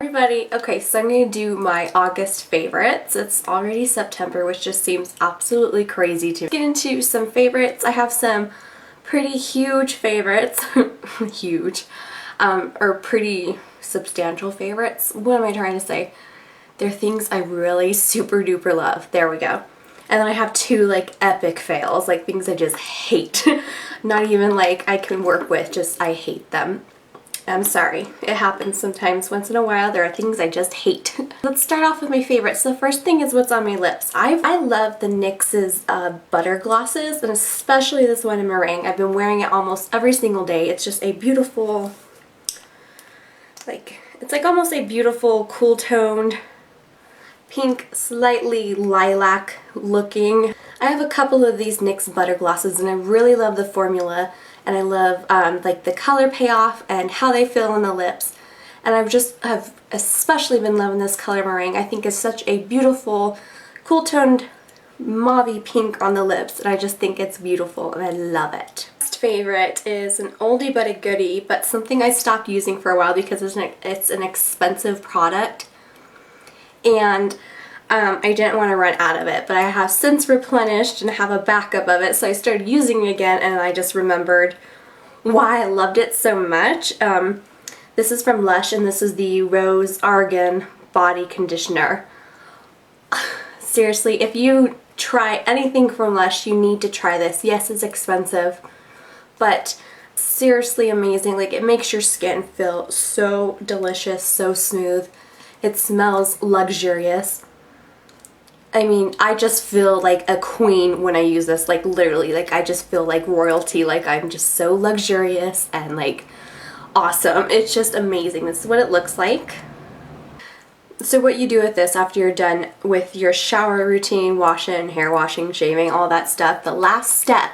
Everybody, okay, so I'm going to do my August favorites. It's already September, which just seems absolutely crazy to get into some favorites. I have some pretty huge favorites, huge, or pretty substantial favorites. What am I trying to say? They're things I really super duper love. There we go. And then I have two like epic fails, like things I just hate. Not even like I can work with, just I hate them. I'm sorry, it happens sometimes. Once in a while there are things I just hate. Let's start off with my favorites. The first thing is what's on my lips. I love the NYX's Butter Glosses, and especially this one in Merengue. I've been wearing it almost every single day. It's just a beautiful, it's like almost a beautiful cool toned pink, slightly lilac looking. I have a couple of these NYX Butter Glosses and I really love the formula. And I love like the color payoff and how they feel on the lips. And I've especially been loving this color Merengue. I think it's such a beautiful, cool toned mauve pink on the lips, and I just think it's beautiful and I love it. Next favorite is an oldie but a goodie, but something I stopped using for a while because it's an expensive product. And I didn't want to run out of it, but I have since replenished and have a backup of it, so I started using it again and I just remembered why I loved it so much. This is from LUSH and this is the Rose Argan Body Conditioner. Seriously, if you try anything from LUSH, you need to try this. Yes, it's expensive, but seriously amazing. Like, it makes your skin feel so delicious, so smooth. It smells luxurious. I mean, I just feel like a queen when I use this, like literally, like I just feel like royalty, like I'm just so luxurious and like awesome. It's just amazing. This is what it looks like. So what you do with this after you're done with your shower routine, washing, hair washing, shaving, all that stuff, the last step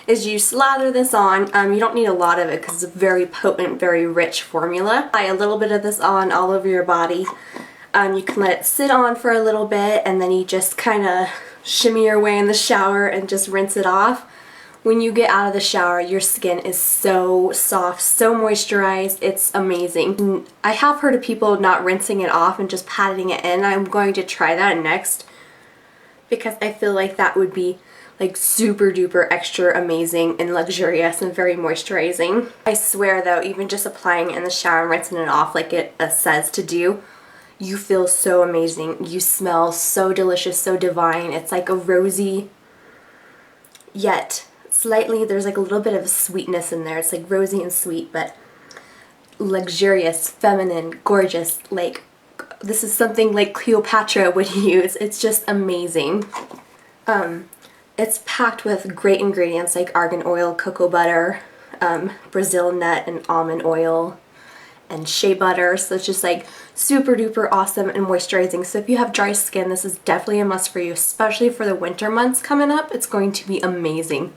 is you slather this on. You don't need a lot of it because it's a very potent, very rich formula. Apply a little bit of this on all over your body. You can let it sit on for a little bit and then you just kind of shimmy your way in the shower and just rinse it off. When you get out of the shower, your skin is so soft, so moisturized, it's amazing. I have heard of people not rinsing it off and just patting it in. I'm going to try that next because I feel like that would be like super duper extra amazing and luxurious and very moisturizing. I swear though, even just applying it in the shower and rinsing it off like it says to do, you feel so amazing. You smell so delicious, so divine. It's like a rosy, yet slightly, there's like a little bit of sweetness in there. It's like rosy and sweet, but luxurious, feminine, gorgeous. Like, this is something like Cleopatra would use. It's just amazing. It's packed with great ingredients like argan oil, cocoa butter, Brazil nut and almond oil, and shea butter, so it's just like super duper awesome and moisturizing. So if you have dry skin, this is definitely a must for you, especially for the winter months coming up. It's going to be amazing.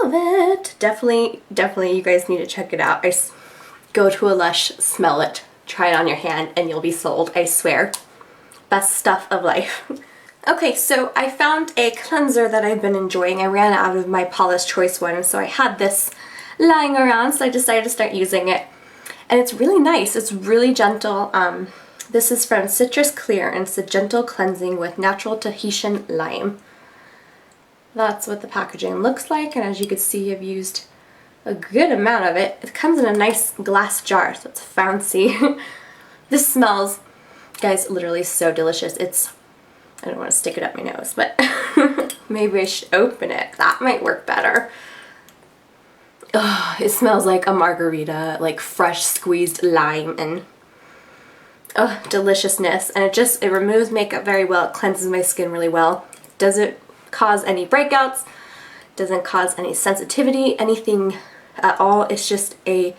Love it. Definitely you guys need to check it out. Go to a LUSH, smell it, try it on your hand, and you'll be sold, I swear. Best stuff of life. Okay, so I found a cleanser that I've been enjoying. I ran out of my Paula's Choice one, and so I had this lying around, so I decided to start using it. And it's really nice. It's really gentle. This is from Citrus Clear, and it's a gentle cleansing with natural Tahitian lime. That's what the packaging looks like, and as you can see, I've used a good amount of it. It comes in a nice glass jar, so it's fancy. This smells, guys, literally so delicious. I don't want to stick it up my nose, but maybe I should open it. That might work better. Oh, it smells like a margarita, like fresh squeezed lime and deliciousness. And it removes makeup very well. It cleanses my skin really well. Doesn't cause any breakouts, doesn't cause any sensitivity, anything at all. It's just a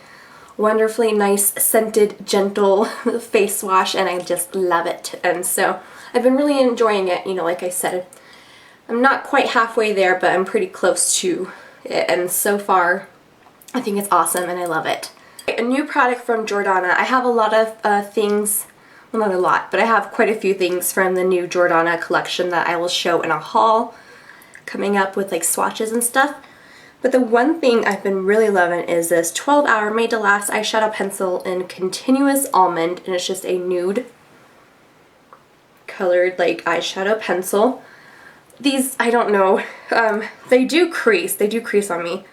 wonderfully nice, scented, gentle face wash, and I just love it. And so I've been really enjoying it. You know, like I said, I'm not quite halfway there, but I'm pretty close to it. And so far, I think it's awesome and I love it. A new product from Jordana. I have a lot of things, well, not a lot, but I have quite a few things from the new Jordana collection that I will show in a haul coming up with like swatches and stuff. But the one thing I've been really loving is this 12 Hour Made to Last eyeshadow pencil in Continuous Almond, and it's just a nude colored like eyeshadow pencil. These, I don't know, they do crease on me.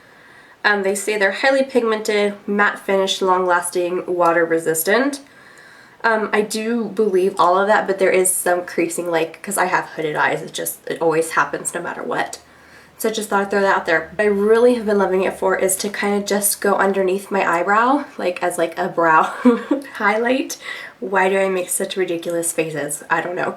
They say they're highly pigmented, matte finish, long-lasting, water-resistant. I do believe all of that, but there is some creasing, like, because I have hooded eyes, it always happens no matter what. So I just thought I'd throw that out there. What I really have been loving it for is to kind of just go underneath my eyebrow, like as like a brow highlight. Why do I make such ridiculous faces? I don't know.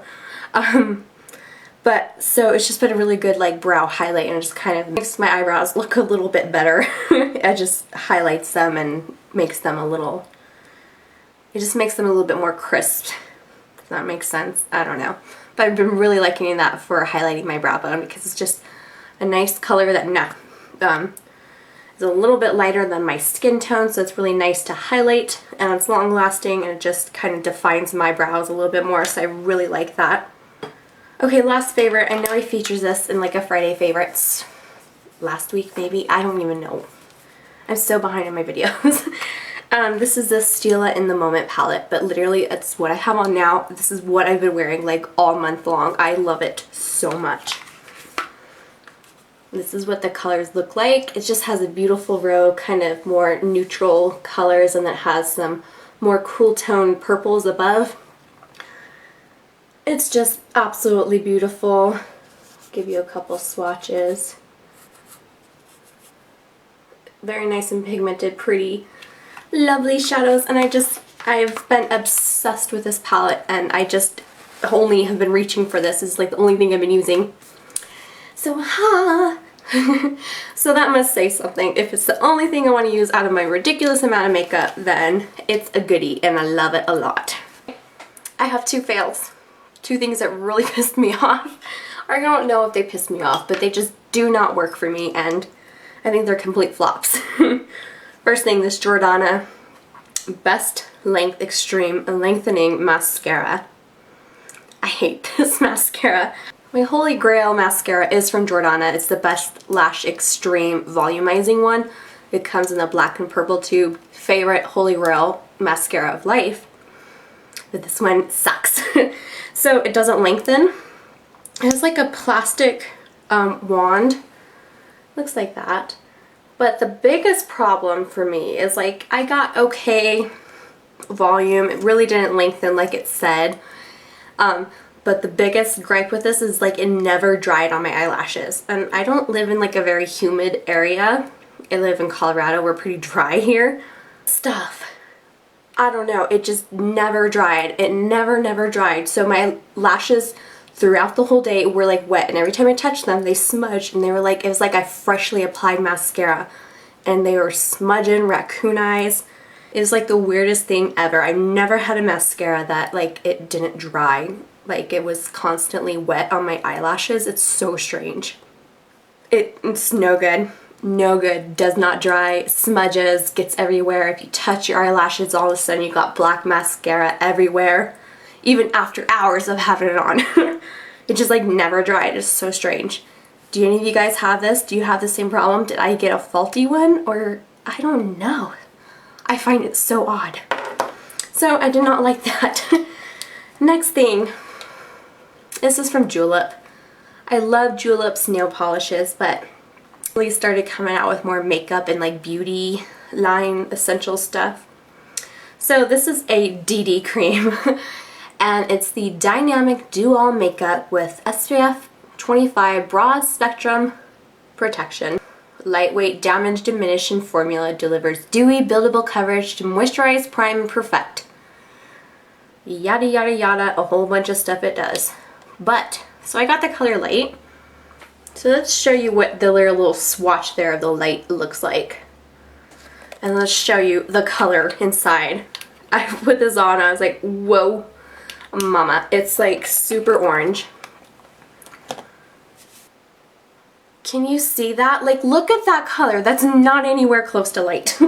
But so it's just been a really good like brow highlight, and it just kind of makes my eyebrows look a little bit better. It just highlights them and makes them a little, it just makes them a little bit more crisp. Does that make sense? I don't know. But I've been really liking that for highlighting my brow bone because it's just a nice color that is a little bit lighter than my skin tone, so it's really nice to highlight, and it's long lasting, and it just kind of defines my brows a little bit more, so I really like that. Okay, last favorite. I know I featured this in like a Friday favorites last week maybe. I don't even know. I'm so behind in my videos. This is the Stila In The Moment palette, but literally it's what I have on now. This is what I've been wearing like all month long. I love it so much. This is what the colors look like. It just has a beautiful row, kind of more neutral colors, and it has some more cool tone purples above. It's just absolutely beautiful. I'll give you a couple swatches. Very nice and pigmented, pretty, lovely shadows, and I've been obsessed with this palette, and I just only have been reaching for this. It's like the only thing I've been using. So, so that must say something. If it's the only thing I want to use out of my ridiculous amount of makeup, then it's a goodie, and I love it a lot. I have two fails. Two things that really pissed me off. I don't know if they pissed me off, but they just do not work for me, and I think they're complete flops. First thing, this Jordana Best Length Extreme Lengthening Mascara. I hate this mascara. My holy grail mascara is from Jordana. It's the Best Lash Extreme Volumizing one. It comes in the black and purple tube. Favorite holy grail mascara of life. But this one sucks. So it doesn't lengthen. It has like a plastic wand. Looks like that. But the biggest problem for me is like I got okay volume. It really didn't lengthen like it said. But the biggest gripe with this is like it never dried on my eyelashes. And I don't live in like a very humid area. I live in Colorado. We're pretty dry here. Stuff. I don't know. It just never dried. It never dried. So my lashes throughout the whole day were like wet. And every time I touched them, they smudged. And they were like, it was like I freshly applied mascara. And they were smudging, raccoon eyes. It was like the weirdest thing ever. I've never had a mascara that like it didn't dry. Like it was constantly wet on my eyelashes. It's so strange. It's no good. No good. Does not dry. Smudges. Gets everywhere. If you touch your eyelashes, all of a sudden you got black mascara everywhere. Even after hours of having it on. It just like never dried. It's so strange. Do any of you guys have this? Do you have the same problem? Did I get a faulty one? Or I don't know. I find it so odd. So I did not like that. Next thing. This is from Julep. I love Julep's nail polishes, but really started coming out with more makeup and like beauty line essential stuff. So this is a DD cream, and it's the Dynamic Do-All Makeup with SPF 25 Broad Spectrum Protection. Lightweight damage diminishing formula delivers dewy buildable coverage to moisturize, prime, and perfect. Yada yada yada, a whole bunch of stuff it does. But, so I got the color light. So let's show you what the little swatch there of the light looks like. And let's show you the color inside. I put this on, I was like, whoa, mama. It's like super orange. Can you see that? Like, look at that color. That's not anywhere close to light.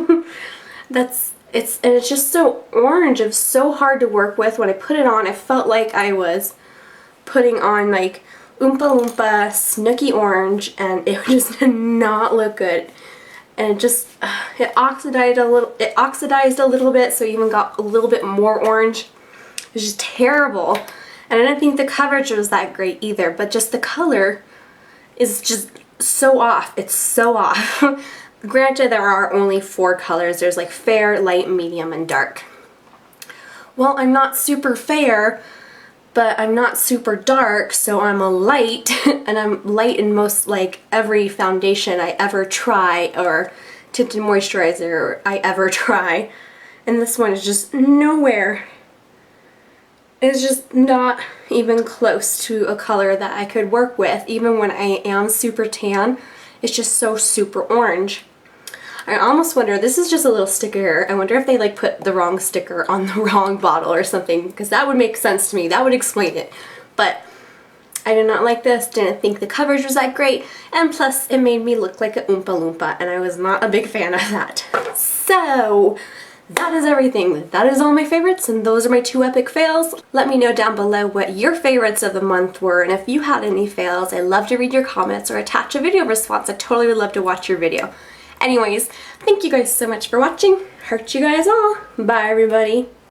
It's just so orange. It's so hard to work with. When I put it on, I felt like I was putting on like Oompa Loompa Snooky Orange, and it just did not look good. And it just, it oxidized a little bit, so it even got a little bit more orange. It was just terrible. And I didn't think the coverage was that great either, but just the color is just so off. It's so off. Granted, there are only 4 colors. There's like fair, light, medium, and dark. Well, I'm not super fair, but I'm not super dark, so I'm a light, and I'm light in most, like, every foundation I ever try, or tinted moisturizer I ever try. And this one is just nowhere. It's just not even close to a color that I could work with, even when I am super tan. It's just so super orange. I almost wonder, this is just a little sticker, I wonder if they like put the wrong sticker on the wrong bottle or something, because that would make sense to me, that would explain it. But I did not like this, didn't think the coverage was that great, and plus it made me look like an Oompa Loompa, and I was not a big fan of that. So that is everything. That is all my favorites, and those are my 2 epic fails. Let me know down below what your favorites of the month were, and if you had any fails, I love to read your comments or attach a video response. I totally would love to watch your video. Anyways, thank you guys so much for watching. Heart you guys all. Bye everybody.